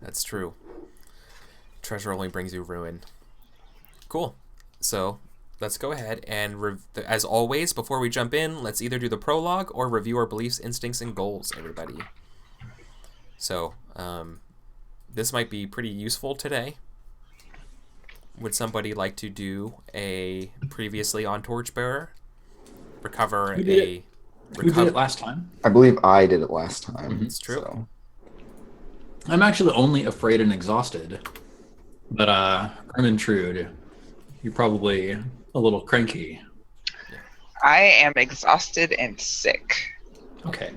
That's true. Treasure only brings you ruin. Cool. So let's go ahead and, as always, before we jump in, let's either do the prologue or review our beliefs, instincts, and goals, everybody. So this might be pretty useful today. Would somebody like to do a previously on Torchbearer? Who did it last time? I believe I did it last time. It's true. So. I'm actually only afraid and exhausted. But Ermintrude, you're probably a little cranky. I am exhausted and sick. Okay.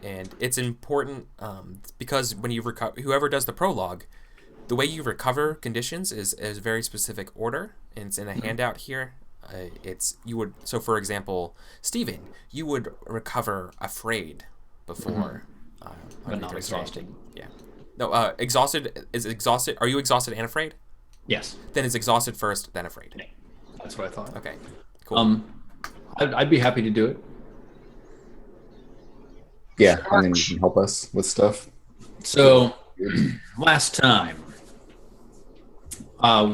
And it's important because when you recover, whoever does the prologue, the way you recover conditions is a very specific order, and it's in a handout here. So for example, Stephen, you would recover afraid before, but not exhausted. Yeah. No, exhausted is exhausted. Are you exhausted and afraid? Yes. Then it's exhausted first, then afraid. Yeah, that's what I thought. Okay. Cool. I'd be happy to do it. Yeah, I mean, you can help us with stuff. So last time,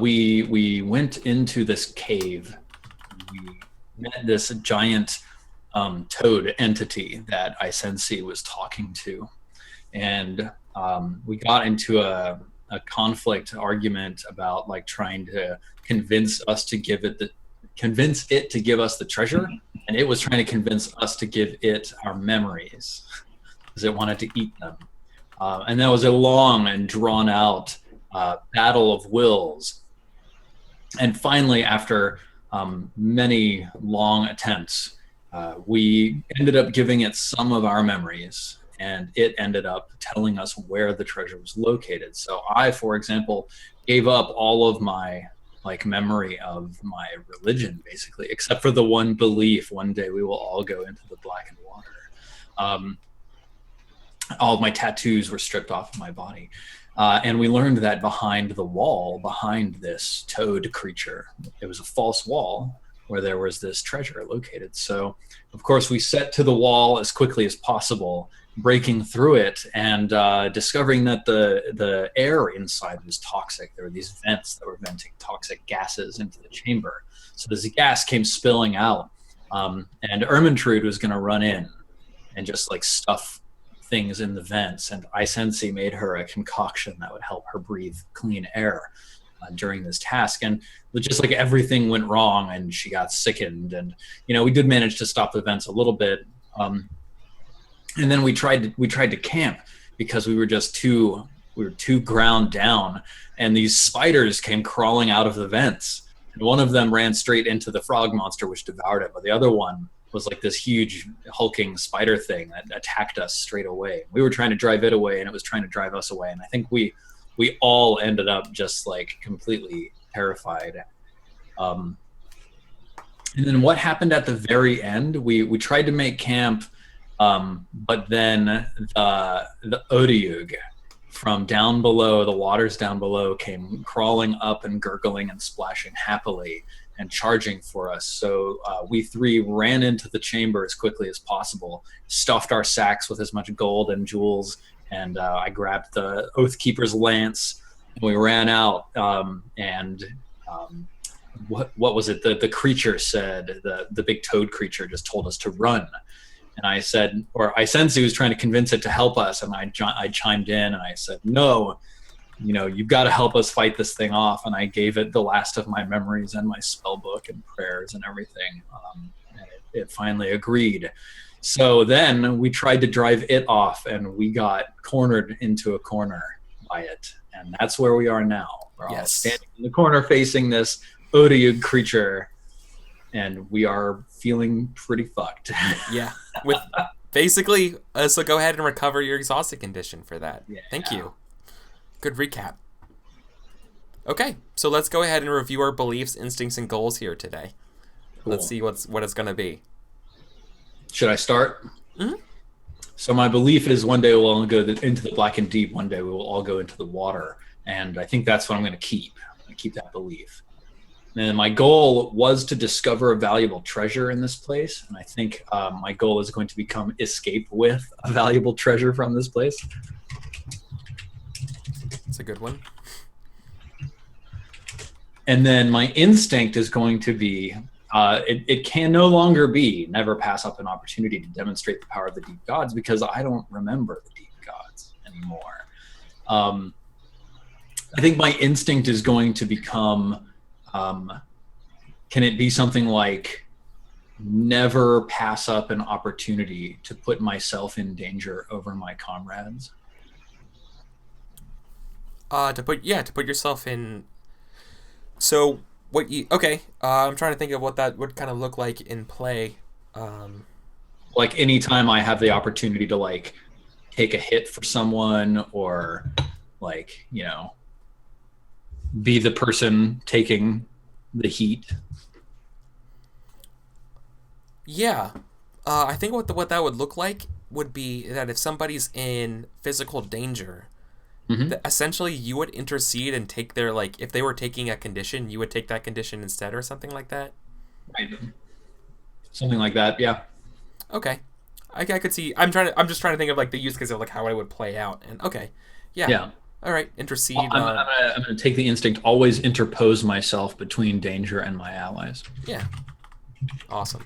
we went into this cave. We met this giant toad entity that Isensi was talking to, and we got into a conflict argument about like trying to convince it to give us the treasure, and it was trying to convince us to give it our memories because it wanted to eat them. And that was a long and drawn out battle of wills. And finally, after many long attempts, we ended up giving it some of our memories, and it ended up telling us where the treasure was located. So I, for example, gave up all of my memory of my religion, basically, except for the one belief: one day we will all go into the blackened water. All of my tattoos were stripped off of my body. And we learned that behind the wall, behind this toad creature, it was a false wall where there was this treasure located. So, of course, we set to the wall as quickly as possible, breaking through it and discovering that the air inside was toxic. There were these vents that were venting toxic gases into the chamber. So this gas came spilling out, and Ermintrude was going to run in and just like stuff things in the vents, and Isensi made her a concoction that would help her breathe clean air during this task. And just like everything went wrong, and she got sickened, and we did manage to stop the vents a little bit. And then we tried to camp because we were too ground down, and these spiders came crawling out of the vents, and one of them ran straight into the frog monster, which devoured it, but the other one was like this huge hulking spider thing that attacked us straight away. We were trying to drive it away, and it was trying to drive us away. And I think we all ended up just like completely terrified. And then what happened at the very end, we tried to make camp, but then the Odiug from down below, the waters down below, came crawling up and gurgling and splashing happily and charging for us. So we three ran into the chamber as quickly as possible, stuffed our sacks with as much gold and jewels, and I grabbed the Oathkeeper's lance, and we ran out. What was it? The creature said, the big toad creature just told us to run. And I said, or Isensi was trying to convince it to help us, and I chimed in and I said, no, you've got to help us fight this thing off. And I gave it the last of my memories and my spell book and prayers and everything. And it finally agreed. So then we tried to drive it off, and we got cornered into a corner by it. And that's where we are now. We're all standing in the corner facing this Odiug creature, and we are feeling pretty fucked. Yeah. With basically, so go ahead and recover your exhausted condition for that. Yeah. Thank you. Good recap. Okay, so let's go ahead and review our beliefs, instincts, and goals here today. Cool. Let's see what it's going to be. Should I start? Mm-hmm. So my belief is one day we'll all go into the black and deep. One day we will all go into the water. And I think that's what I'm going to keep. I'm going to keep that belief. And my goal was to discover a valuable treasure in this place. And I think my goal is going to become escape with a valuable treasure from this place. good one. And then my instinct is going to be, it can no longer be never pass up an opportunity to demonstrate the power of the deep gods, because I don't remember the deep gods anymore. I think my instinct is going to become, can it be something like never pass up an opportunity to put myself in danger over my comrades? To put yourself in. So what you I'm trying to think of what that would kind of look like in play. Like anytime I have the opportunity to like take a hit for someone, or like, you know, be the person taking the heat. Yeah, I think what that would look like would be that if somebody's in physical danger, that essentially you would intercede and take their, like, if they were taking a condition, you would take that condition instead, or something like that. Right. Something like that, yeah. Okay, I could see. I'm just trying to think of like the use case of like how I would play out, and yeah. All right, intercede. I'm gonna take the instinct, always interpose myself between danger and my allies. Yeah, awesome.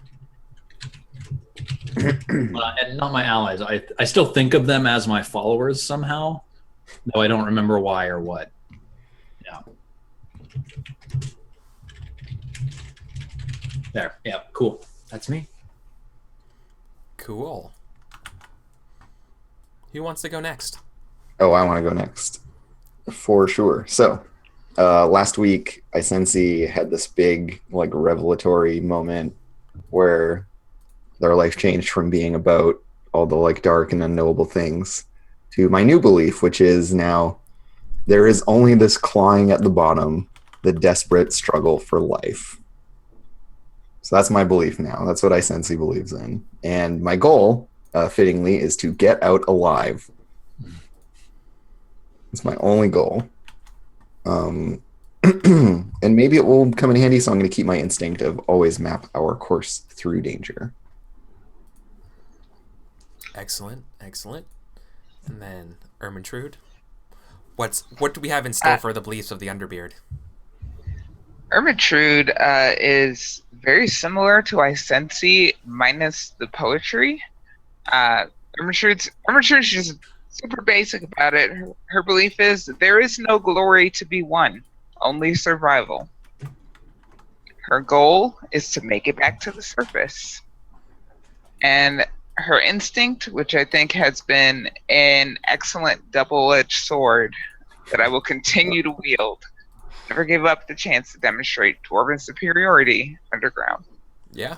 And not my allies. I still think of them as my followers somehow, though I don't remember why or what. Yeah. There. Yeah. Cool. That's me. Cool. Who wants to go next? Oh, I want to go next. For sure. So, last week, Isensi had this big, like, revelatory moment where their life changed from being about all the, like, dark and unknowable things to my new belief, which is now there is only this clawing at the bottom, the desperate struggle for life. So that's my belief now. That's what Isensi believes in. And my goal, fittingly, is to get out alive. It's my only goal. And maybe it will come in handy, so I'm going to keep my instinct of always map our course through danger. Excellent. And then Ermintrude, what do we have in store for the beliefs of the Underbeard? Ermintrude is very similar to Isensi minus the poetry. Ermintrude's just super basic about it. Her belief is that there is no glory to be won, only survival. Her goal is to make it back to the surface. And her instinct, which I think has been an excellent double-edged sword that I will continue to wield, never give up the chance to demonstrate dwarven superiority underground. Yeah.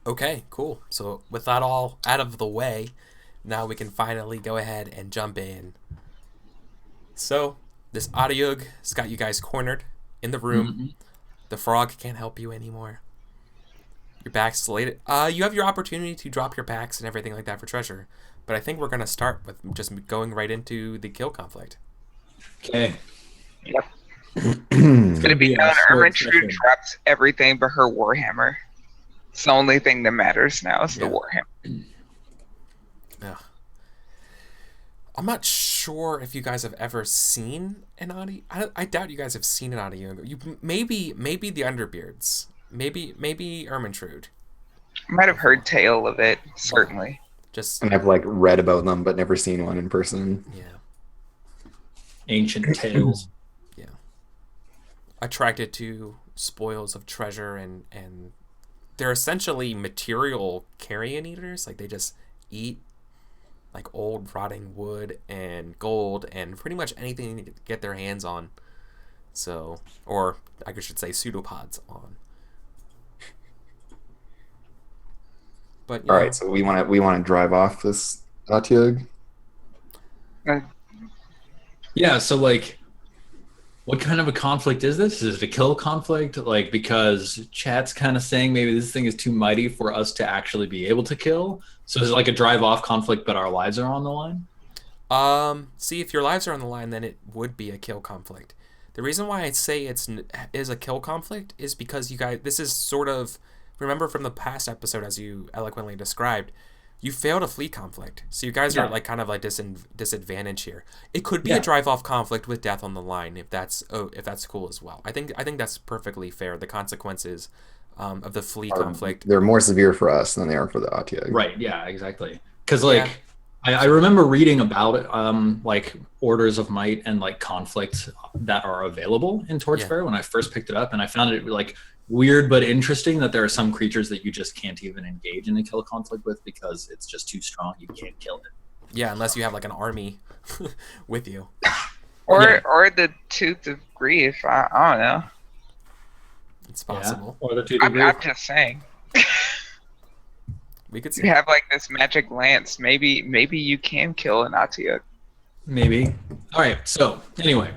Okay, cool. So with that all out of the way, now we can finally go ahead and jump in. So this Adiug has got you guys cornered in the room. Mm-hmm. The frog can't help you anymore. Your back's slated. You have your opportunity to drop your packs and everything like that for treasure, but I think we're going to start with just going right into the kill conflict. Okay. Yep. It's going to be done. Ermintrude drops everything but her Warhammer. It's the only thing that matters now is the Warhammer. Yeah. I'm not sure if you guys have ever seen an Adi. I doubt you guys have seen an Adi. You maybe the Underbeards. Maybe Ermintrude. I might have heard tale of it, certainly. And I've like read about them but never seen one in person. Yeah. Ancient tales. Yeah. Attracted to spoils of treasure and they're essentially material carrion eaters. Like they just eat like old rotting wood and gold and pretty much anything they get their hands on. So, or I should say pseudopods on. But all right, so we want to drive off this Atiug. Yeah, so like, what kind of a conflict is this? Is it a kill conflict? Like, because chat's kind of saying maybe this thing is too mighty for us to actually be able to kill. So is it like a drive-off conflict, but our lives are on the line? See, if your lives are on the line, then it would be a kill conflict. The reason why I'd say is a kill conflict is because you guys, this is sort of, remember from the past episode, as you eloquently described, You failed a fleet conflict, so you guys are Yeah. like kind of like disadvantage here. It could be Yeah. a drive-off conflict with death on the line if that's cool as well. I think that's perfectly fair. The consequences of the fleet conflict. They're more severe for us than they are for the Atiag. Right. Yeah. Exactly. Because Yeah. I remember reading about it, like orders of might and like conflict that are available in Torchbearer when I first picked it up, and I found it like weird but interesting that there are some creatures that you just can't even engage in a kill conflict with because it's just too strong. You can't kill it. Yeah, unless you have like an army with you. Or the Tooth of Grief. I don't know. It's possible. Yeah. Or the two I'm degree. saying. We could see. You have like this magic lance. Maybe you can kill an Atiuk. Maybe. All right. So anyway,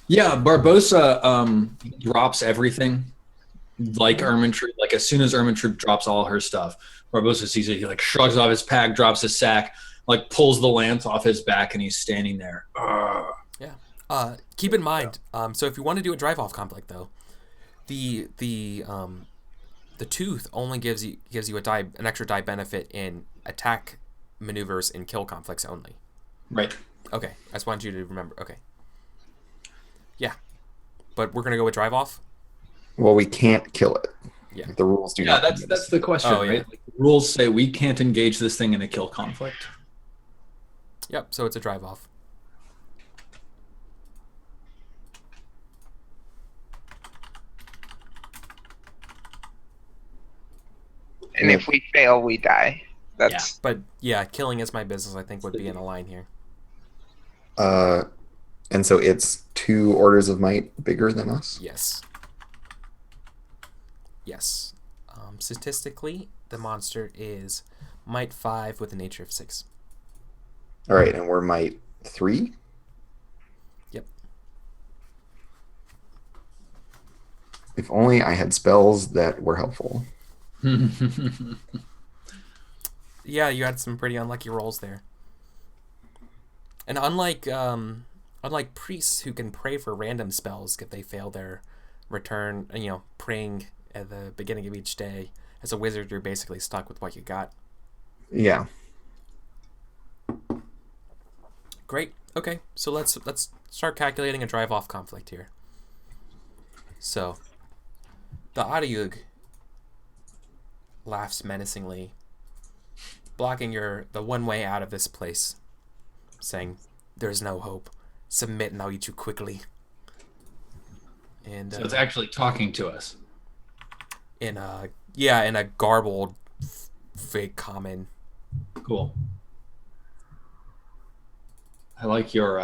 yeah, Barbosa drops everything like Ermintroop. Like as soon as Ermintroop drops all her stuff, Barbosa sees it. He like shrugs off his pack, drops his sack, like pulls the lance off his back, and he's standing there. Yeah. Keep in mind. So if you want to do a drive-off conflict, though, the tooth only gives you an extra die benefit in attack maneuvers and kill conflicts only. Right. Okay. I just wanted you to remember. Okay. Yeah. But we're gonna go with drive-off. Well, we can't kill it. Yeah. The rules do Yeah, not. that's the question, Oh, yeah. right? Like, the rules say we can't engage this thing in a kill conflict. Yep. So it's a drive-off. And if we fail, we die. That's But yeah, killing is my business. I think would be in a line here. And so it's 2 orders of might bigger than us. Yes. Yes. Statistically, the monster is might 5 with a nature of 6. All right, and we're might 3. Yep. If only I had spells that were helpful. Yeah, you had some pretty unlucky rolls there. And unlike priests who can pray for random spells if they fail their return, praying at the beginning of each day, as a wizard you're basically stuck with what you got. Yeah. Great. Okay, so let's start calculating a drive-off conflict here. So, the Adiug laughs menacingly, blocking the one way out of this place, saying, "There's no hope. Submit and I'll eat you quickly." And So it's actually talking to us. in a garbled, fake common. Cool. I like your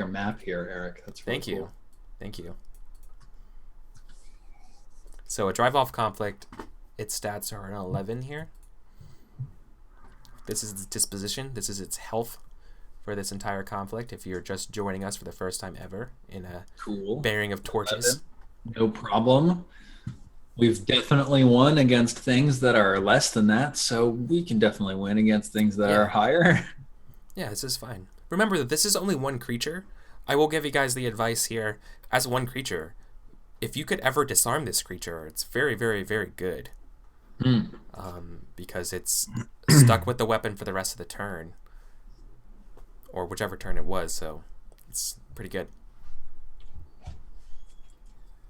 map here, Eric. That's really Thank you. cool. Thank you. So a drive-off conflict, its stats are an 11 here. This is its disposition. This is its health for this entire conflict. If you're just joining us for the first time ever in a Cool. bearing of torches. No problem. We've definitely won against things that are less than that, so we can definitely win against things that are higher. Yeah, this is fine. Remember that this is only one creature. I will give you guys the advice here. As one creature, if you could ever disarm this creature, it's very, very, very good. Because it's stuck with the weapon for the rest of the turn. Or whichever turn it was, so it's pretty good.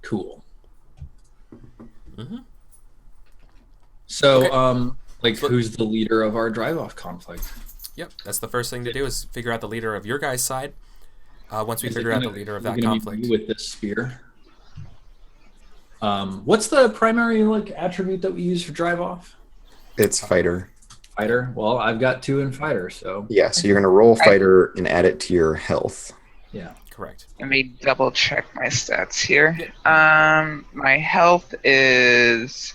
Cool. Mm-hmm. So, Okay. who's the leader of our drive-off conflict? Yep, that's the first thing to do is figure out the leader of your guys' side. Once we Is it figure out the gonna- leader of is it that gonna be conflict. you with this spear. What's the primary attribute that we use for drive-off? It's fighter. Fighter. Well, I've got 2 in fighter, so Yeah, so you're going to roll fighter and add it to your health. yeah. Correct. Let me double check my stats here. My health is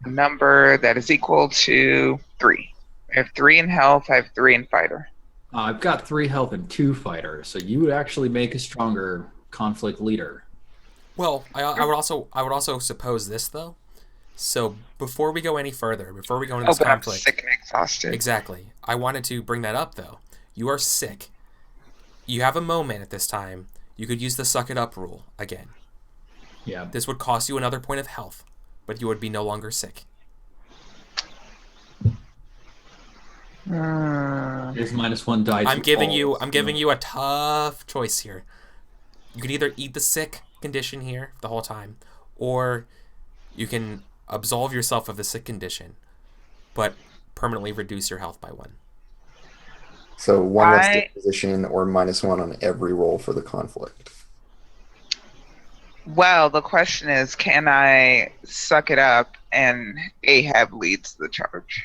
a number that is equal to 3. I have 3 in health. I have 3 in fighter. I've got 3 health and 2 fighter, so you would actually make a stronger conflict leader. Well, I would also suppose this though. So before we go any further, before we go into this But I'm conflict, sick and exhausted. exactly. I wanted to bring that up though. You are sick. You have a moment at this time. You could use the suck it up rule again. Yeah. This would cost you another point of health, but you would be no longer sick. Here's -1 die. I'm to giving all. you I'm giving you a tough choice here. You can either eat the sick condition here the whole time, or you can absolve yourself of the sick condition, but permanently reduce your health by 1. So 1 less I disposition or -1 on every roll for the conflict. Well, the question is, can I suck it up and Ahab leads the charge?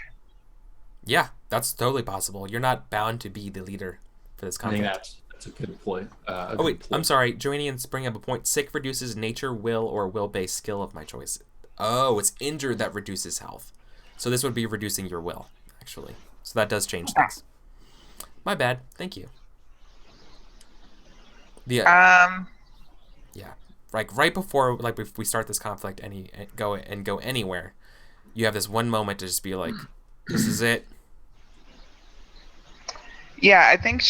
Yeah, that's totally possible. You're not bound to be the leader for this I think conflict. that's a good point. Oh wait, I'm sorry. Joannian's bringing up a point. Sick reduces nature, will, or will-based skill of my choice. Oh, it's injured that reduces health. So this would be reducing your will, actually. So that does change things. My bad. Thank you. The yeah, like right before, like if we start this conflict, go anywhere, you have this one moment to just be like, "This is it." Yeah, I think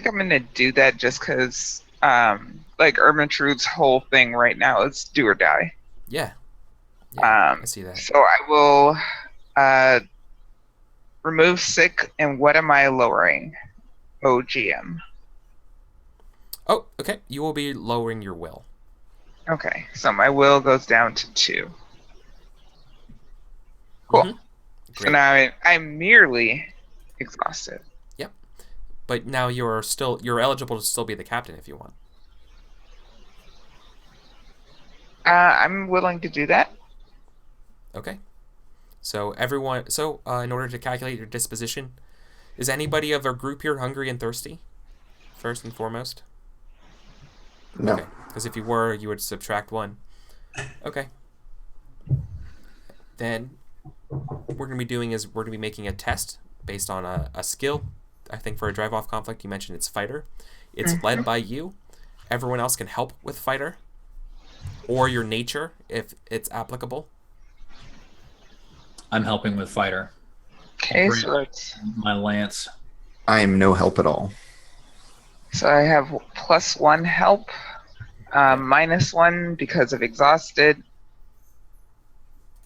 I'm gonna do that just because, like Ermintrude's whole thing right now is do or die. Yeah, I see that. So I will remove sick, and what am I lowering? OGM. Oh, okay. You will be lowering your will. Okay, so my will goes down to 2. Cool. Mhm. So Great. now I'm merely exhausted. Yep. But now you're eligible to still be the captain if you want. I'm willing to do that. Okay. So in order to calculate your disposition, is anybody of our group here hungry and thirsty? First and foremost. No. Okay. Because if you were, you would subtract 1. Okay. Then we're going to be making a test based on a skill. I think for a drive-off conflict, you mentioned it's fighter. It's led by you. Everyone else can help with fighter. Or your nature, if it's applicable. I'm helping with fighter. Okay, Great. so it's My lance. I am no help at all. so I have +1 help, -1 because of exhausted.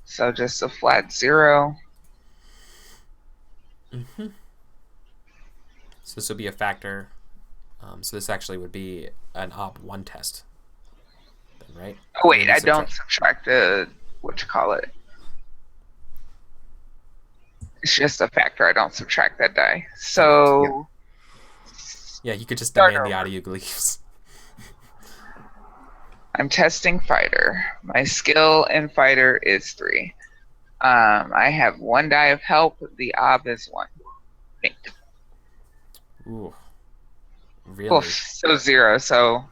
So just a flat 0. Mm-hmm. So this would be a factor. So this actually would be an Op 1 test. Then, right? Oh wait, Then I don't subtract the whatchamacallit. It's just a factor. I don't subtract that die. So Yeah, you could just Start demand the over. audio glyphs. I'm testing fighter. My skill in fighter is 3. I have 1 die of help. The ob is 1. Think. Ooh. Really? Oof, so 0. So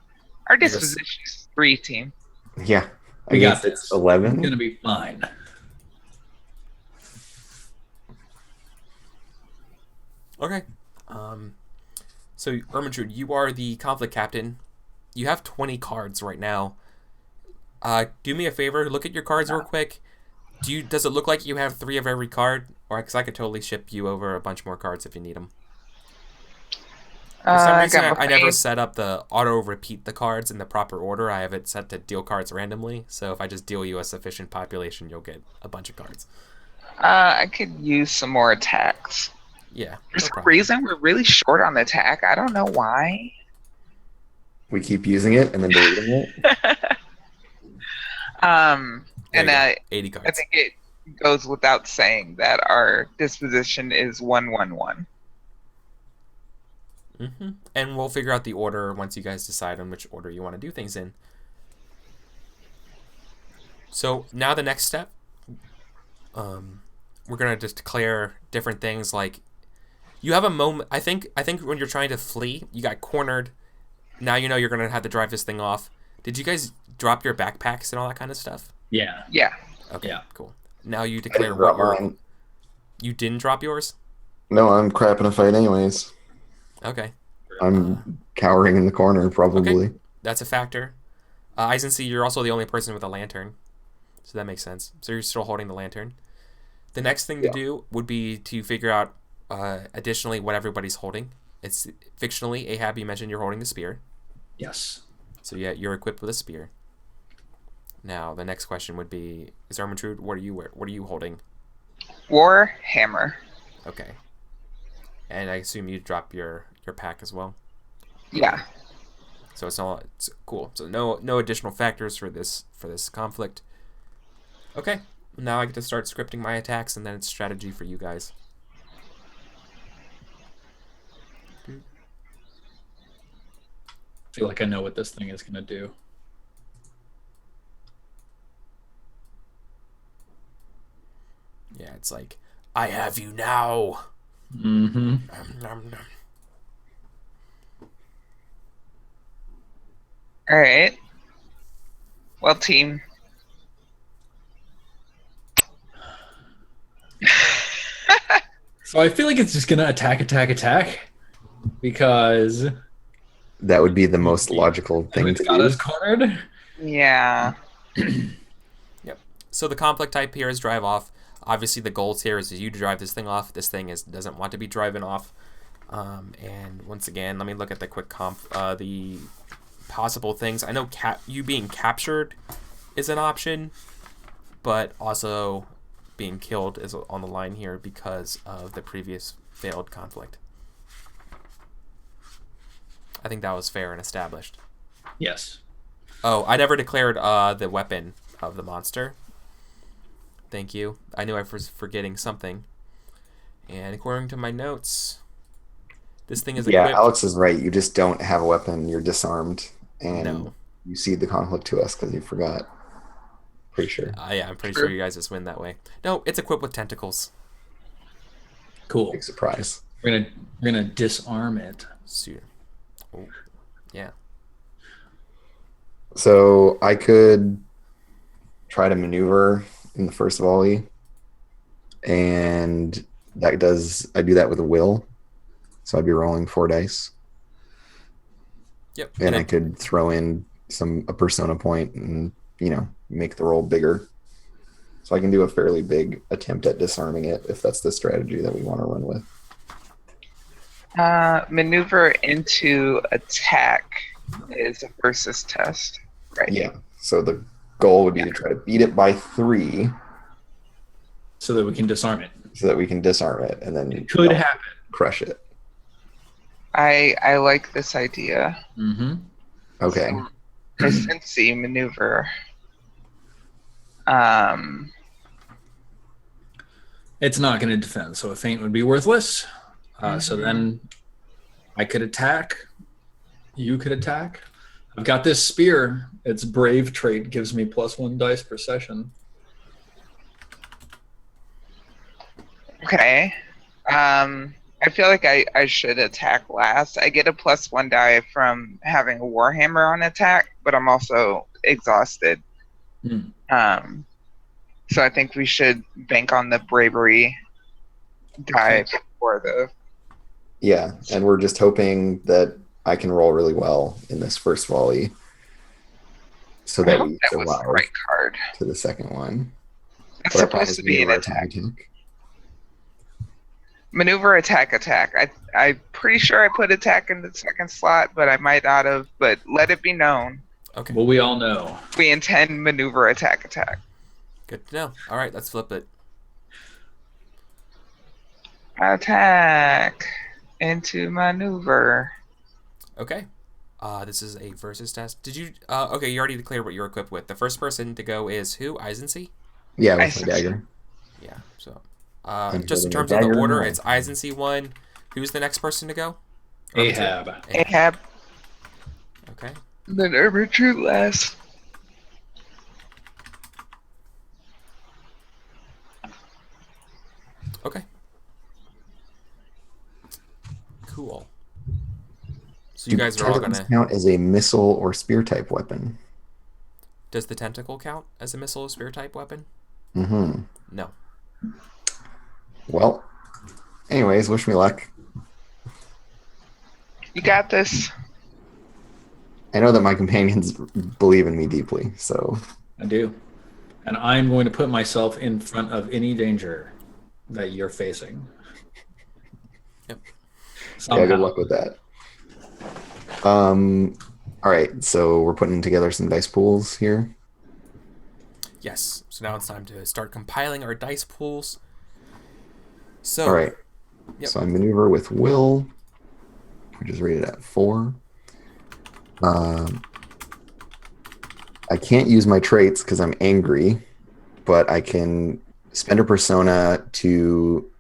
our Yes. disposition is 3, team. Yeah. I We guess got it's this. 11. It's gonna be fine. Okay. So Ermintrude, you are the conflict captain. You have 20 cards right now. Do me a favor, look at your cards real quick. Does it look like you have 3 of every card? Or because I could totally ship you over a bunch more cards if you need them. For some reason, got my I never face. set up the auto repeat the cards in the proper order. I have it set to deal cards randomly. So if I just deal you a sufficient population, you'll get a bunch of cards. I could use some more attacks. Yeah. For no some problem. reason, we're really short on the attack. I don't know why. We keep using it and then deleting it. And There you go. I 80 cards. think it goes without saying that our disposition is 1-1-1. Mm-hmm. And we'll figure out the order once you guys decide on which order you want to do things in. So now the next step, we're gonna just declare different things. Like you have a moment. I think when you're trying to flee, you got cornered. Now you know you're gonna have to drive this thing off. Did you guys drop your backpacks and all that kind of stuff? Yeah. Yeah. Okay, Yeah. cool. Now you I declare didn't what drop you're. mine. You didn't drop yours. No, I'm crap in a fight anyways. Okay. I'm cowering in the corner, probably. That's a factor. Eisensee, you're also the only person with a lantern. So that makes sense. So you're still holding the lantern. The next thing to do would be to figure out, additionally, what everybody's holding. It's fictionally, Ahab, you mentioned you're holding the spear. Yes. So yeah, you're equipped with a spear. Now, the next question would be, is Ermintrude, what are you holding? War hammer. Okay. And I assume you drop your pack as well. Yeah. So it's cool. So no additional factors for this conflict. Okay, now I get to start scripting my attacks, and then it's strategy for you guys. I feel like I know what this thing is going to do. Yeah, it's like, I have you now. Mm-hmm. All right. Well, team. So I feel like it's just going to attack, because That would be the most logical thing it's to got do. us cornered. Yeah. Yep. So the conflict type here is drive off. Obviously, the goals here is you drive this thing off. This thing doesn't want to be driving off. And once again, let me look at the quick comp. The possible things. I know you being captured is an option, but also being killed is on the line here because of the previous failed conflict. I think that was fair and established. Yes. Oh, I never declared the weapon of the monster. Thank you. I knew I was forgetting something. And according to my notes, this thing is equipped. Yeah, Alex is right. You just don't have a weapon. You're disarmed. And No. you cede the conflict to us because you forgot. Pretty sure. Yeah, I'm pretty sure you guys just win that way. No, it's equipped with tentacles. Cool. Big surprise. We're gonna disarm it. Oh, yeah. So I could try to maneuver in the first volley, and I do that with a will. So I'd be rolling 4 dice. Yep. And I could throw in a persona point and, make the roll bigger. So I can do a fairly big attempt at disarming it if that's the strategy that we want to run with. Maneuver into attack is a versus test, right? Yeah. So the goal would be to try to beat it by 3 so that we can disarm it. so that we can disarm it and then It could happen. crush it. I like this idea. Mm-hmm. Okay. I sense maneuver. It's not going to defend, so a feint would be worthless. So then I could attack. You could attack. I've got this spear. Its brave trait gives me +1 dice per session. Okay. I feel like I should attack last. I get a +1 die from having a warhammer on attack, but I'm also exhausted. So I think we should bank on the bravery die before the... Yeah, and we're just hoping that I can roll really well in this first volley so that we that was the survive right card. to the second one. That's But I supposed to be an maneuver attack. Maneuver, attack. I'm pretty sure I put attack in the second slot, but I might not have. But let it be known. Okay. Well, we all know. We intend maneuver, attack. Good to know. All right, let's flip it. Attack into maneuver. Okay. This is a versus test. Did you... okay, you already declared what you're equipped with. The first person to go is who? Eisensee? Yeah, with my dagger. Yeah, so... I'm just in holding terms a of the dagger order, in it's Eisensee 1. Who's the next person to go? Ahab. Ahab. Okay. Then Arbitrary last. Okay. Cool. So you guys are all Tentacles gonna... count as a missile or spear type weapon. Does the tentacle count as a missile or spear type weapon? Mm-hmm. No. Well, anyways, wish me luck. You got this. I know that my companions believe in me deeply, so... I do. And I'm going to put myself in front of any danger that you're facing. Yep. Somehow. Yeah, good luck with that. All right, so we're putting together some dice pools here. Yes. So now it's time to start compiling our dice pools. So, All right. Yep. So I maneuver with will, which is rated at 4. I can't use my traits because I'm angry, but I can spend a persona to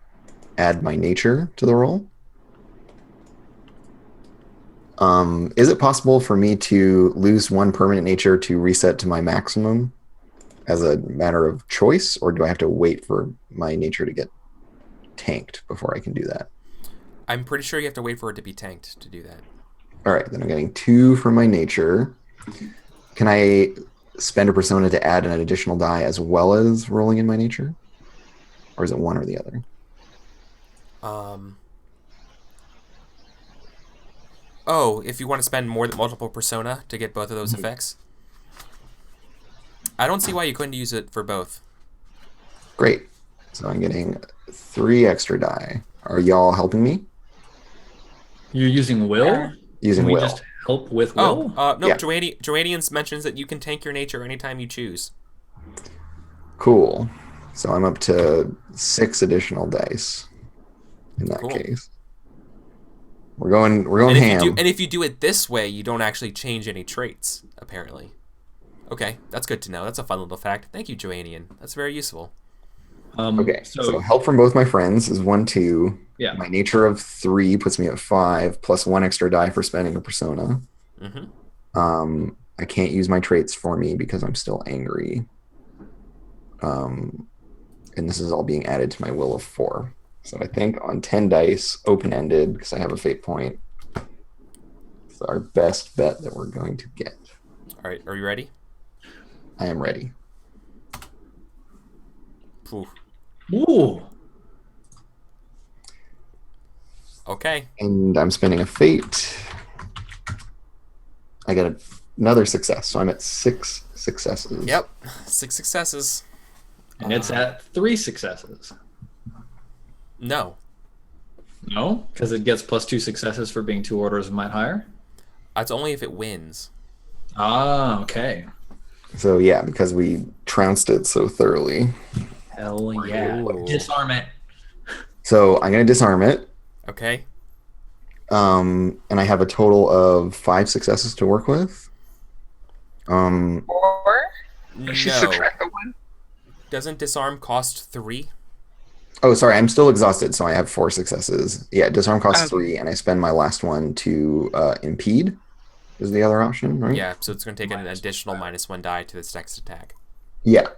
add my nature to the roll. Is it possible for me to lose 1 permanent nature to reset to my maximum as a matter of choice, or do I have to wait for my nature to get tanked before I can do that? I'm pretty sure you have to wait for it to be tanked to do that. All right, then I'm getting 2 from my nature. Can I spend a persona to add an additional die as well as rolling in my nature? Or is it one or the other? Oh, if you want to spend more than multiple persona to get both of those effects? I don't see why you couldn't use it for both. Great. So I'm getting 3 extra die. Are y'all helping me? You're using will? Using Can we will. just help with will? No, Yeah. Joannians mentions that you can tank your nature anytime you choose. Cool. So I'm up to 6 additional dice in that Cool. case. We're going And ham. if you do it this way, you don't actually change any traits, apparently. Okay, that's good to know. That's a fun little fact. Thank you, Joannian. That's very useful. Okay, so help from both my friends is 1, 2. Yeah. My nature of 3 puts me at 5, plus 1 extra die for spending a persona. Mm-hmm. I can't use my traits for me because I'm still angry. And this is all being added to my will of 4. So I think on 10 dice, open-ended, because I have a fate point, it's our best bet that we're going to get. All right, are you ready? I am ready. Ooh. Ooh. Okay. And I'm spending a fate. I got another success, so I'm at 6 successes. Yep, 6 successes. And it's at 3 successes. No. No? Because it gets plus 2 successes for being 2 orders of might higher? That's only if it wins. Ah, okay. So yeah, because we trounced it so thoroughly. Hell yeah. Ooh. Disarm it. So I'm going to disarm it. Okay. And I have a total of 5 successes to work with. 4? No. She subtract the 1. Doesn't disarm cost 3? Oh, sorry, I'm still exhausted, so I have 4 successes. Yeah, disarm costs Okay. 3, and I spend my last one to impede. Is the other option, right? Yeah, so it's going to take an additional -1 die to this next attack. Yeah.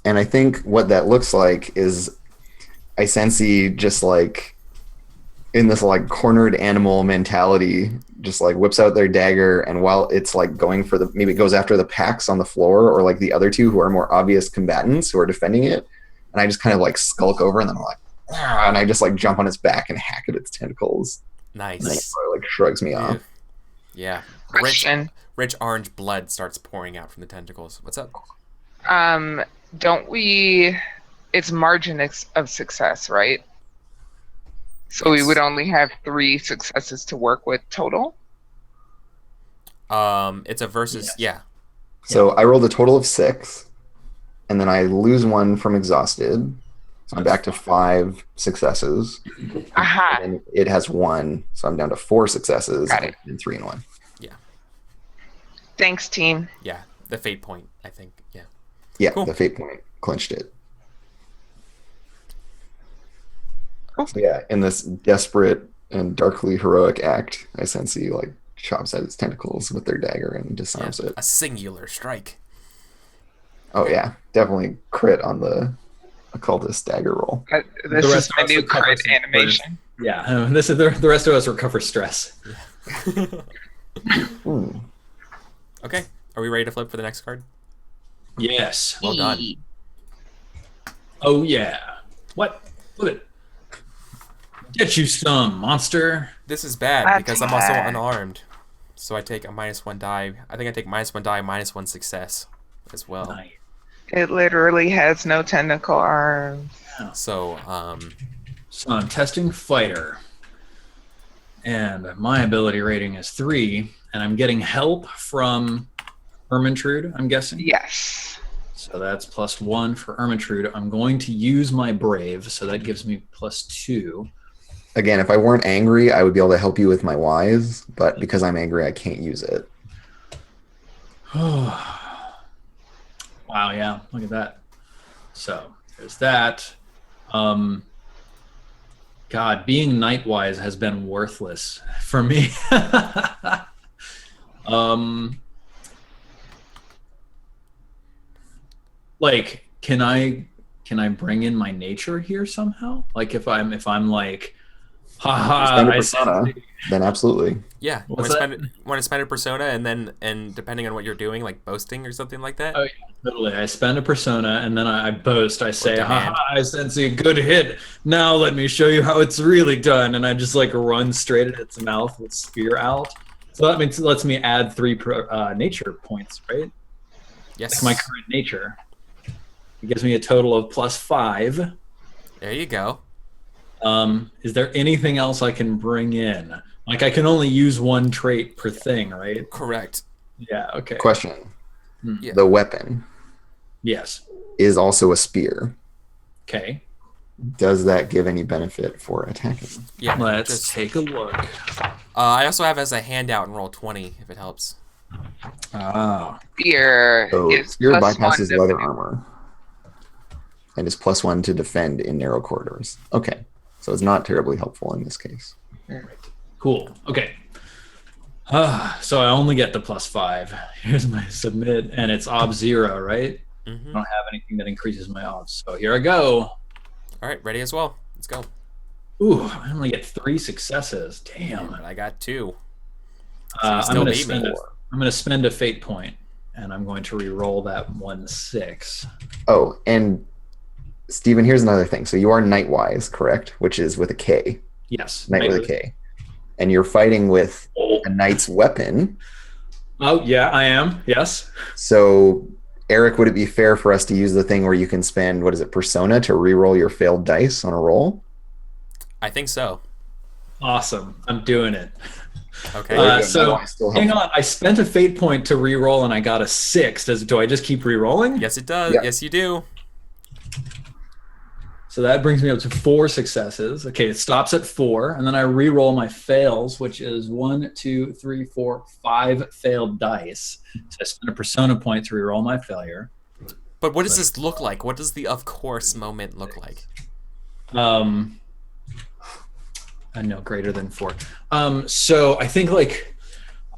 And I think what that looks like is I sense just like in this like cornered animal mentality, just like whips out their dagger, and while it's like going for maybe it goes after the packs on the floor or like the other 2 who are more obvious combatants who are defending it, and I just kind of like skulk over and then I'm like, "Ah," and I just like jump on its back and hack at its tentacles. Nice. And then it sort of like shrugs me off. Yeah. Question. Rich orange blood starts pouring out from the tentacles. What's up? Don't we... It's margin of success, right? So we Yes. would only have 3 successes to work with total? It's a versus. Yes. Yeah. So I rolled a total of 6, and then I lose 1 from exhausted. So I'm back to 5 successes. Aha. And it has 1, so I'm down to 4 successes. Got it. And 3 and 1. Thanks, team. Yeah. The fate point, I think. Yeah. Yeah, Cool. the fate point clinched it. Cool. So yeah, in this desperate and darkly heroic act, I sense he like chops at its tentacles with their dagger and disarms it. A singular strike. Oh yeah, definitely crit on the occultist dagger roll. This The is rest my of us new would cover crit some animation. Yeah. This is the rest of us recover stress. Okay. Are we ready to flip for the next card? Yes. Well done. Oh yeah. What? Look at it. Get you some, monster. This is bad because I'm also Attack. unarmed. So I take a -1 die. I think I take -1 die, -1 success as well. Nice. It literally has no tentacle arms. So, So I'm testing fighter. And my ability rating is 3, and I'm getting help from Ermintrude, I'm guessing. Yes. So that's +1 for Ermintrude. I'm going to use my Brave, so that gives me +2. Again, if I weren't angry, I would be able to help you with my Wise, but because I'm angry, I can't use it. Wow, yeah, look at that. So there's that. God, being Nightwise has been worthless for me. Like, can I bring in my nature here somehow? Like, if I'm like, Spend a I persona, then absolutely. Yeah, What's want to spend a persona, and depending on what you're doing, like boasting or something like that. Oh, yeah, totally. I spend a persona and then I boast. I say, demand. I sense a good hit. Now let me show you how it's really done. And I just like run straight at its mouth with spear out. So that means it lets me add 3 nature points, right? Yes. Like my current nature. It gives me a total of +5. There you go. Is there anything else I can bring in? Like I can only use 1 trait per thing, right? Correct. Yeah, okay. Question. Yeah. The weapon Yes. is also a spear. Okay. Does that give any benefit for attacking? Yeah. Let's just- take a look. I also have as a handout and roll 20 if it helps. Spear So is spear +1 bypasses to- leather armor and is +1 to defend in narrow corridors. Okay, so it's not terribly helpful in this case. Cool. Okay. So I only get the +5. Here's my submit, and it's ob 0, right? I Mm-hmm. don't have anything that increases my odds. So here I go. All right, ready as well. Let's go. Ooh, I only get 3 successes. Damn. But I got 2. I'm still going to beat spend me. I'm going to spend a fate point, and I'm going to re-roll that 1/6. Oh, and Steven, here's another thing. So you are Nightwise, correct? Which is with a K. Yes. Knight with a K. And you're fighting with Oh. a knight's weapon. Oh, yeah, I am. Yes. So, Eric, would it be fair for us to use the thing where you can spend, what is it, persona to re-roll your failed dice on a roll? I think so. Awesome. I'm doing it. Okay. There you go. So Nightwise still hang helps. on. I spent a fate point to re-roll, and I got a 6. Do I just keep re-rolling? Yes, it does. Yeah. Yes, you do. So that brings me up to 4 successes. Okay, it stops at 4, and then I re-roll my fails, which is 1, 2, 3, 4, 5 failed dice. So I spend a persona point to re-roll my failure. But what does this look like? What does the of course moment look like? I know greater than 4. So I think like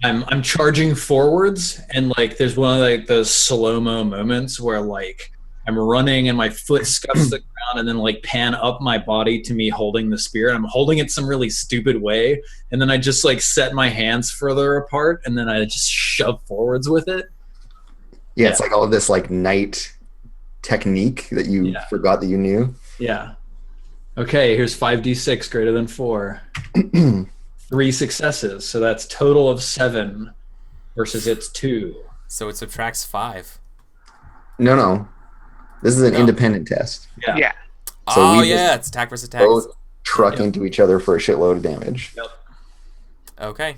I'm charging forwards, and like there's one of like those slow-mo moments where like I'm running and my foot scuffs the ground, and then like pan up my body to me holding the spear. I'm holding it some really stupid way, and then I just like set my hands further apart, and then I just shove forwards with it. Yeah, it's like all of this like knight technique that you forgot that you knew. Yeah. Okay, here's 5d6 greater than 4. 3 successes, so that's total of 7 versus its 2. So it subtracts 5. No. This is an independent test. Yeah. So Oh we yeah, just it's attack versus attack. both truck into each other for a shitload of damage. Yep. Okay.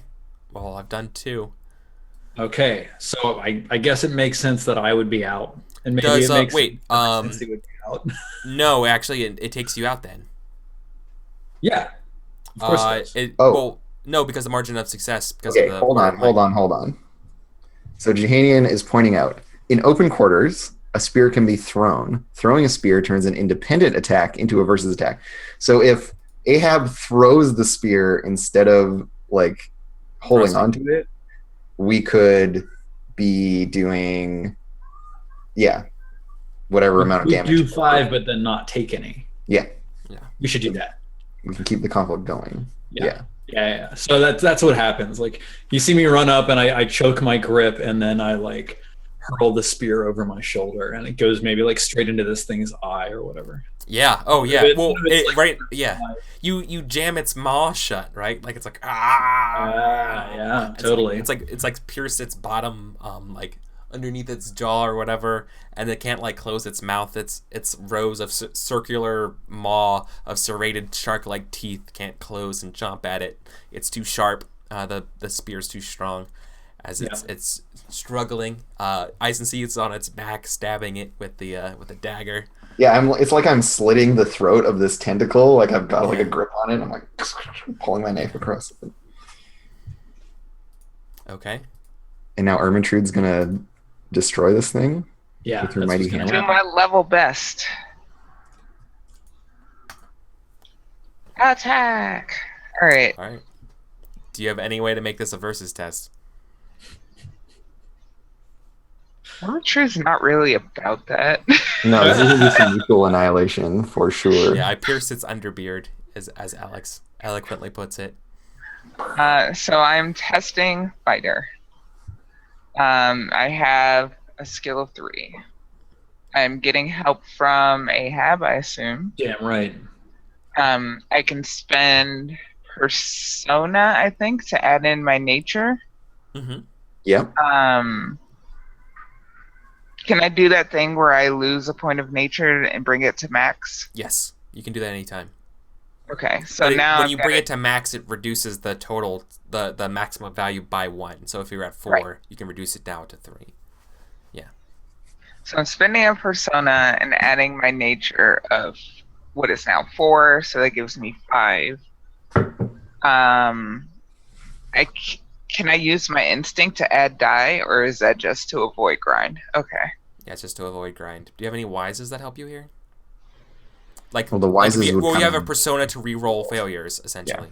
Well, I've done 2. Okay, so I guess it makes sense that I would be out, and maybe Does it makes wait? sense it would be out. No, actually, it takes you out then. Yeah, of course. It does. Well, no, because the margin of success. Because Okay, of the hold on. So Jehanian is pointing out, in open quarters, a spear can be thrown. Throwing a spear turns an independent attack into a versus attack. So if Ahab throws the spear instead of like holding onto it, we could be doing, whatever amount of we damage. do 5, but then not take any. Yeah, We should do that. we can keep the conflict going. Yeah. Yeah. So that's what happens. Like you see me run up, and I choke my grip, and then I like hurl the spear over my shoulder, and it goes maybe like straight into this thing's eye or whatever. Yeah. Oh yeah. It's- Well, it's like- right. Yeah. You jam its maw shut, right? Like it's like ah. Yeah, It's totally. It's like pierce its bottom, like underneath its jaw or whatever, and it can't like close its mouth. Its rows of circular maw of serrated shark-like teeth can't close and jump at it. It's too sharp. The spear's too strong, as it's struggling. Ice and Seed's on its back, stabbing it with the dagger. Yeah, it's like I'm slitting the throat of this tentacle. Like I've got like a grip on it. I'm like pulling my knife across it. Okay. And now Ermintrude's gonna destroy this thing. Yeah, with her that's mighty what's gonna hammer. Do my level best. Attack! Alright. All right. Do you have any way to make this a versus test? Archer's not really about that. No, this is just a mutual annihilation for sure. Yeah, I pierced its underbeard, as Alex eloquently puts it. So I'm testing fighter. I have a skill of 3. I'm getting help from Ahab, I assume. Damn right. I can spend persona, I think, to add in my nature. Mm-hmm. Yep. Can I do that thing where I lose a point of nature and bring it to max? Yes, you can do that anytime. Okay, so But now when you bring it to max, it reduces the total, the maximum value by 1. So if you're at 4, you can reduce it down to 3. Yeah. So I'm spending a persona and adding my nature of what is now 4, so that gives me 5. Can I use my instinct to add die, or is that just to avoid grind? Okay. Yeah, it's just to avoid grind. Do you have any wises that help you here? Like, Well, the wises would you have a come- persona to re-roll failures, essentially.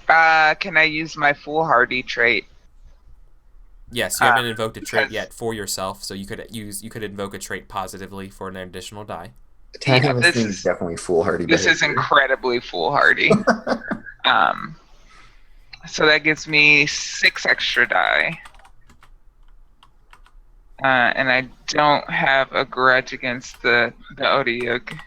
Can I use my foolhardy trait? Yes, you haven't invoked a trait because- yet for yourself, so you could invoke a trait positively for an additional die. Attacking Yeah, this this thing is- is definitely foolhardy. This is behavior. incredibly foolhardy. So that gives me 6 extra die. And I don't have a grudge against the Odiug.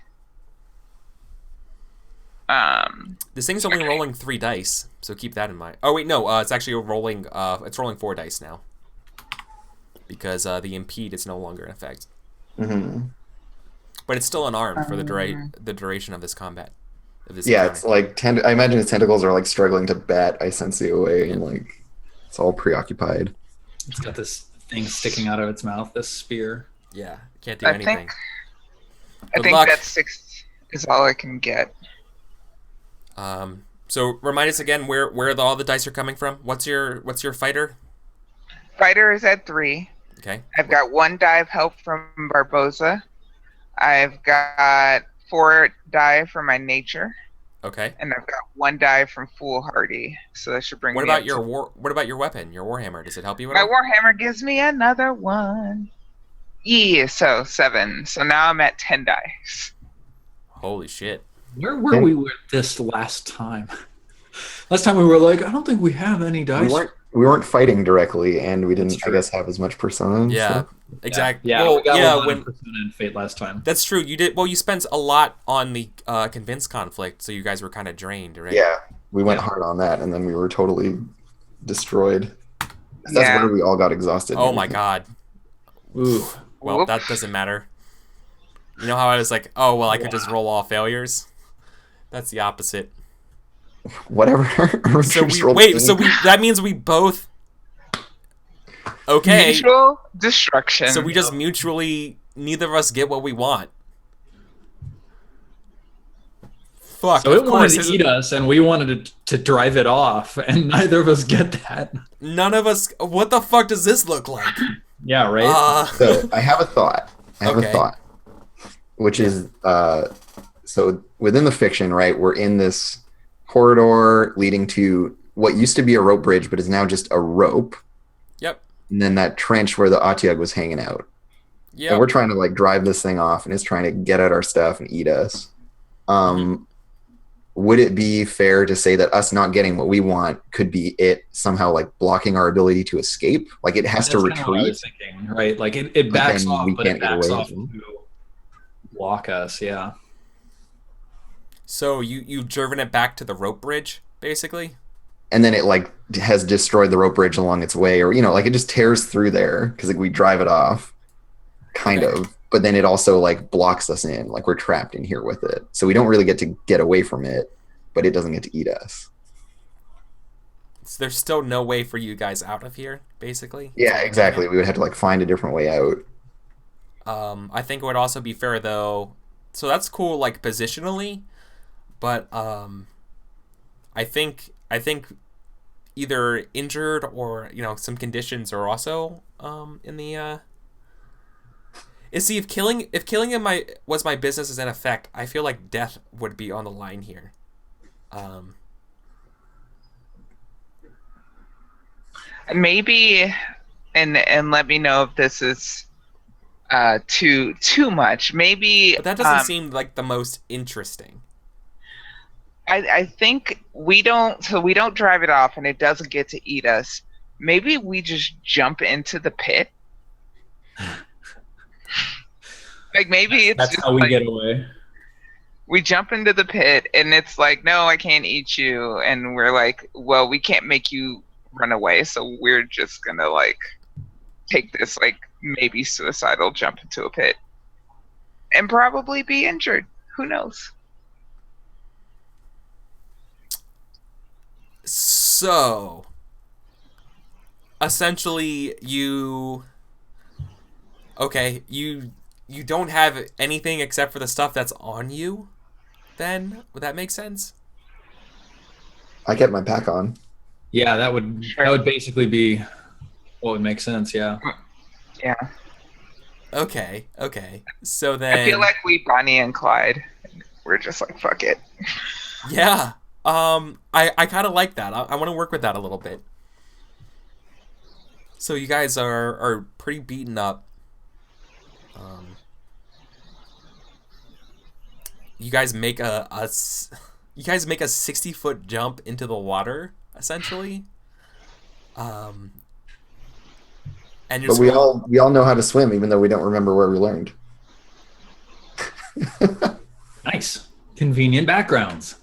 This thing's only rolling 3 dice, so keep that in mind. Oh wait, no, it's actually rolling. It's rolling 4 dice now because the impede is no longer in effect. Mm-hmm. But it's still unarmed for the duration of this combat. Of this Yeah, encounter. it's like I imagine its tentacles are like struggling to bat Isensi away, and like it's all preoccupied. It's got this thing sticking out of its mouth, this spear. Yeah, can't do I anything. I Good think luck. that 6 is all I can get. So remind us again where all the dice are coming from. What's your fighter? Fighter is at 3. Okay. I've got 1 die of help from Barboza. I've got 4 die from my nature, Okay. and I've got 1 die from foolhardy. So that should bring What me about up your to- what about your weapon? Your warhammer? Does it help you at My all? warhammer gives me another 1. Yeah, so 7. So now I'm at 10 dice. Holy shit. Where were we with this last time? Last time we were like, I don't think we have any dice. We weren't fighting directly, and we didn't, That's I true. guess, have as much persona. and Yeah. stuff. Exactly. Yeah, Well, we got yeah. a lot When of persona and fate last time. that's true, you did. Well, you spent a lot on the convince conflict, so you guys were kind of drained, right? Yeah, we went hard on that, and then we were totally destroyed. That's Yeah. where we all got exhausted. Oh my god. Ooh. Well, Whoop. that doesn't matter. You know how I was like, oh well, I could just roll all failures. That's the opposite. Whatever. So Just we rolled wait. 8. So that means we both. Okay. Mutual destruction. So we just mutually, neither of us get what we want. Fuck. So of it wanted course, to eat us, and we wanted to drive it off, and neither of us get that. none of us. What the fuck does this look like? Yeah, right? So I have a thought. Okay. Which is so within the fiction, right? We're in this corridor leading to what used to be a rope bridge, but is now just a rope, Yep. and then that trench where the Atiag was hanging out. Yep. And we're trying to like drive this thing off, and it's trying to get at our stuff and eat us. Would it be fair to say that us not getting what we want could be it somehow like blocking our ability to escape? Like it has That's to kinda what I retreat. was thinking, right? Like it backs then off, we but it can't get backs away off with to block us, yeah. So you've driven it back to the rope bridge, basically. And then it like has destroyed the rope bridge along its way, or like it just tears through there because like, we drive it off, kind Okay. of. But then it also like blocks us in, like we're trapped in here with it. So we don't really get to get away from it, but it doesn't get to eat us. there's still no way for you guys out of here, basically. Yeah, exactly. We would have to like find a different way out. I think it would also be fair though. So that's cool, like positionally, but I think either injured or some conditions are also in the. See, if killing him was my business is in effect, I feel like death would be on the line here. Maybe, and let me know if this is too much. Maybe, but that doesn't seem like the most interesting. I think we don't drive it off, and it doesn't get to eat us. Maybe we just jump into the pit. Like maybe that's just how we like, get away. We jump into the pit, and it's like, no, I can't eat you, and we're like, well, we can't make you run away, so we're just gonna like take this like maybe suicidal jump into a pit, and probably be injured. Who knows? So, essentially, you don't have anything except for the stuff that's on you, then? Would that make sense? I kept my pack on. Yeah, that would basically be what would make sense, yeah. Yeah. Okay. So then... I feel like we Bonnie and Clyde. We're just like, fuck it. Yeah. I kind of like that. I want to work with that a little bit. So you guys are pretty beaten up. You guys make a 60-foot jump into the water, essentially. And but we all know how to swim, even though we don't remember where we learned. Nice, convenient backgrounds.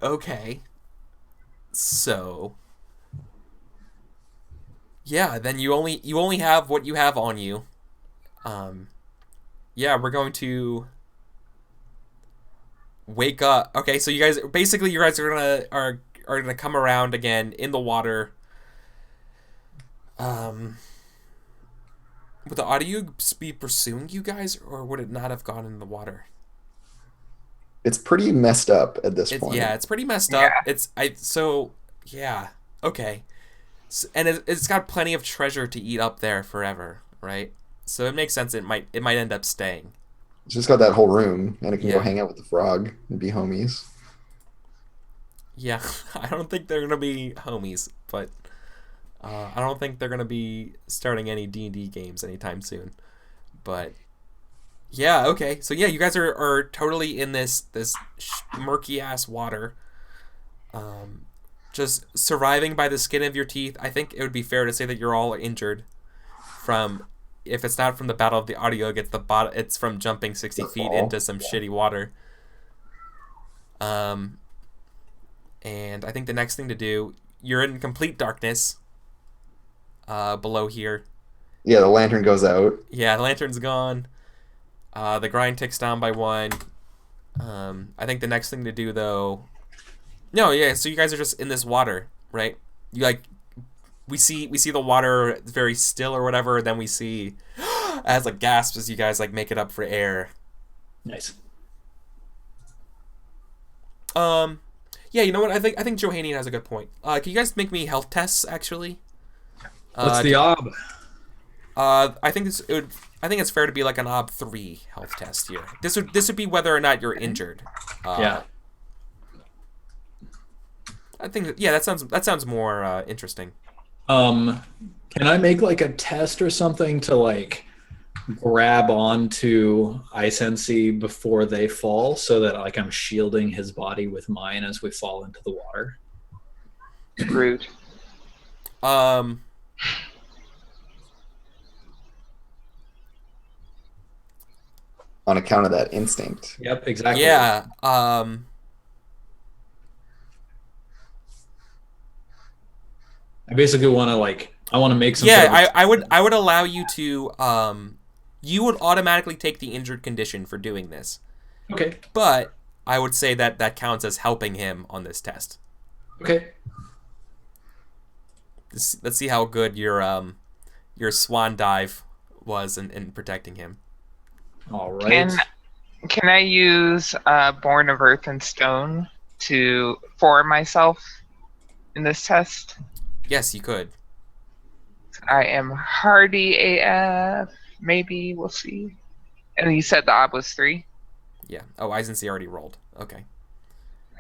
Okay. So. Yeah, then you only have what you have on you. Yeah, we're going to wake up. Okay, so you guys are gonna come around again in the water. Would the audio be pursuing you guys, or would it not have gone in the water? It's pretty messed up at this point. Yeah, it's pretty messed up. Yeah. Okay. And it's got plenty of treasure to eat up there forever, right? So it makes sense. It might end up staying. It's just got that whole room, and it can Yeah. go hang out with the frog and be homies. Yeah, I don't think they're gonna be homies, but I don't think they're gonna be starting any D&D games anytime soon. But yeah, okay. So yeah, you guys are totally in this murky ass water. Just surviving by the skin of your teeth. I think it would be fair to say that you're all injured from, if it's not from the Battle of the Audio, it's from jumping 60 feet into some shitty water. And I think the next thing to do, you're in complete darkness below here. Yeah, the lantern goes out. Yeah, the lantern's gone. The grind ticks down by 1. I think the next thing to do, though... No, yeah, so you guys are just in this water, right? We see the water very still or whatever, then we see as gasps as you guys make it up for air. Nice. Yeah, you know what? I think Johanian has a good point. Can you guys make me health tests actually? What's the ob? I think it's fair to be like an ob 3 health test here. This would be whether or not you're injured. Yeah. I think that sounds more interesting. Can I make a test or something to grab onto Isensi before they fall, so that I'm shielding his body with mine as we fall into the water? Rude. On account of that instinct. Yep, exactly. Yeah. I basically want to I want to make some. Yeah, I would allow you to. You would automatically take the injured condition for doing this. Okay. But I would say that counts as helping him on this test. Okay. Let's see how good your swan dive was in protecting him. All right. Can I use Born of Earth and Stone for myself in this test? Yes, you could. I am hardy AF. Maybe we'll see. And you said the odd was 3, Yeah. Oh, Eisency already rolled. Okay.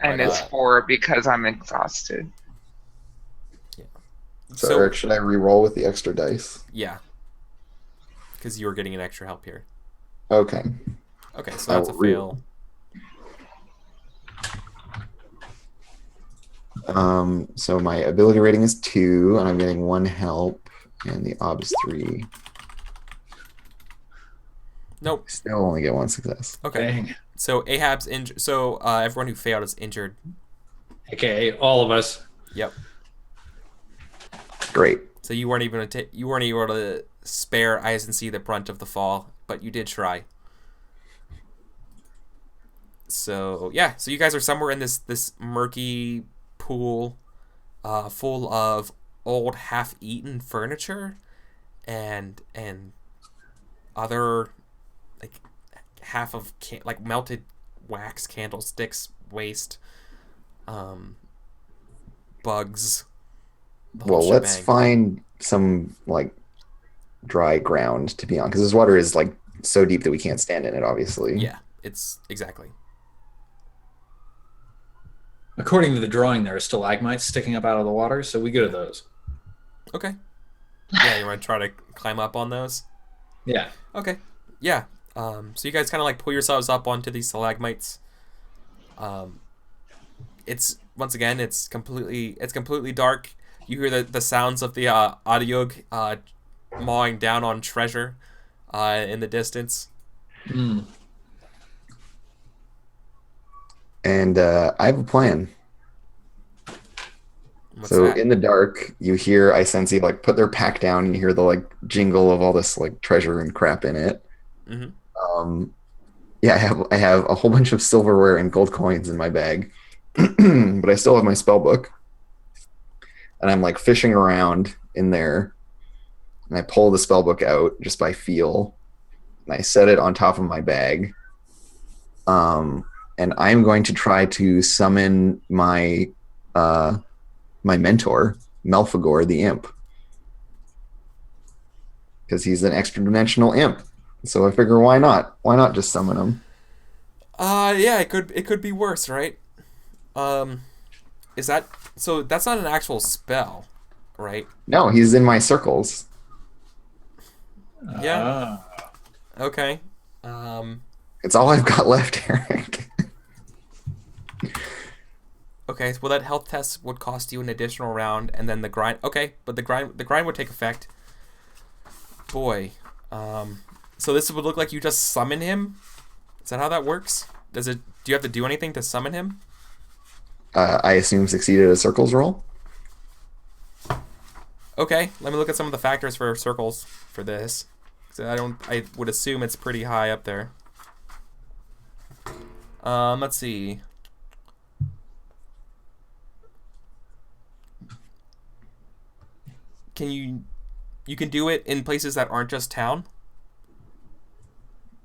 and But, it's 4 because I'm exhausted. Yeah. So, Eric, should I re-roll with the extra dice? Yeah. Because you were getting an extra help here. Okay. Okay, so that's a fail. So my ability rating is 2, and I'm getting 1 help, and the ob is 3. Nope. Still only get 1 success. Okay. Dang. So Ahab's injured. So everyone who failed is injured. Okay, all of us. Yep. Great. So you weren't able to spare Eisency the brunt of the fall, but you did try. So yeah, so you guys are somewhere in this murky pool, full of old half-eaten furniture, and other like half of melted wax candlesticks waste, bugs. Well, let's find some like dry ground to be on, because this water is like so deep that we can't stand in it. Obviously. Yeah, it's exactly. According to the drawing, there are stalagmites sticking up out of the water, so we go to those. Okay. Yeah, you want to try to climb up on those? Yeah. Okay. Yeah. So you guys kind of like pull yourselves up onto these stalagmites. It's once again, it's completely dark. You hear the sounds of the Adiog mowing down on treasure in the distance. Mm. And I have a plan. What's So that? in the dark, you hear Isensi like put their pack down, and you hear the like jingle of all this like treasure and crap in it. Mm-hmm. Yeah, I have a whole bunch of silverware and gold coins in my bag, but I still have my spell book, and I'm like fishing around in there, and I pull the spell book out just by feel, and I set it on top of my bag. And I'm going to try to summon my my mentor, Melphagor the Imp, because he's an extra dimensional imp. So I figure, why not? Why not just summon him? Yeah, it could be worse, right? Is that so? That's not an actual spell, right? No, he's in my circles. Yeah. Okay. It's all I've got left, Eric. Okay, well that health test would cost you an additional round, and then the grind. Okay, but the grind would take effect. Boy, so this would look like you just summon him. Is that how that works? Do you have to do anything to summon him? I assume succeeded a circles roll. Okay, let me look at some of the factors for circles for this. So I would assume it's pretty high up there. Let's see. Can you can do it in places that aren't just town?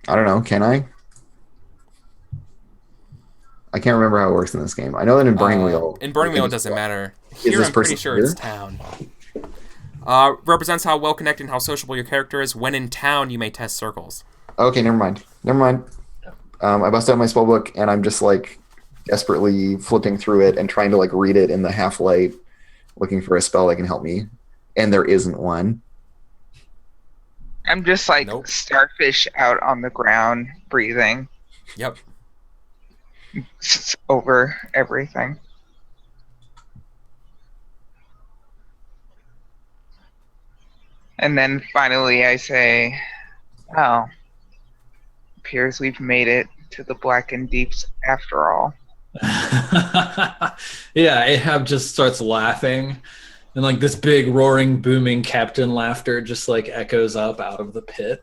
I don't know. Can I? I can't remember how it works in this game. I know that in Burning Wheel. In Burning Wheel, it doesn't matter. Here, this I'm pretty person sure here? it's town. Represents how well connected and how sociable your character is. When in town, you may test circles. Okay, never mind. I bust out my spell book, and I'm just like desperately flipping through it and trying to like read it in the half light, looking for a spell that can help me. And there isn't one. I'm just like Nope. starfish out on the ground, breathing Yep. over everything. And then finally I say, well, appears we've made it to the blackened deeps after all. Yeah, Ahab just starts laughing, and like this big roaring booming captain laughter just like echoes up out of the pit.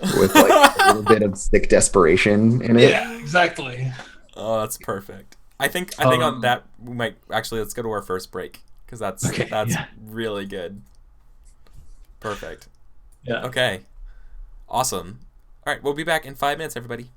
With like a little bit of sick desperation in it. Yeah, exactly. Oh, that's perfect. I think on that we might actually let's go to our first break because that's really good. Perfect. Yeah. Okay. Awesome. All right, we'll be back in 5 minutes, everybody.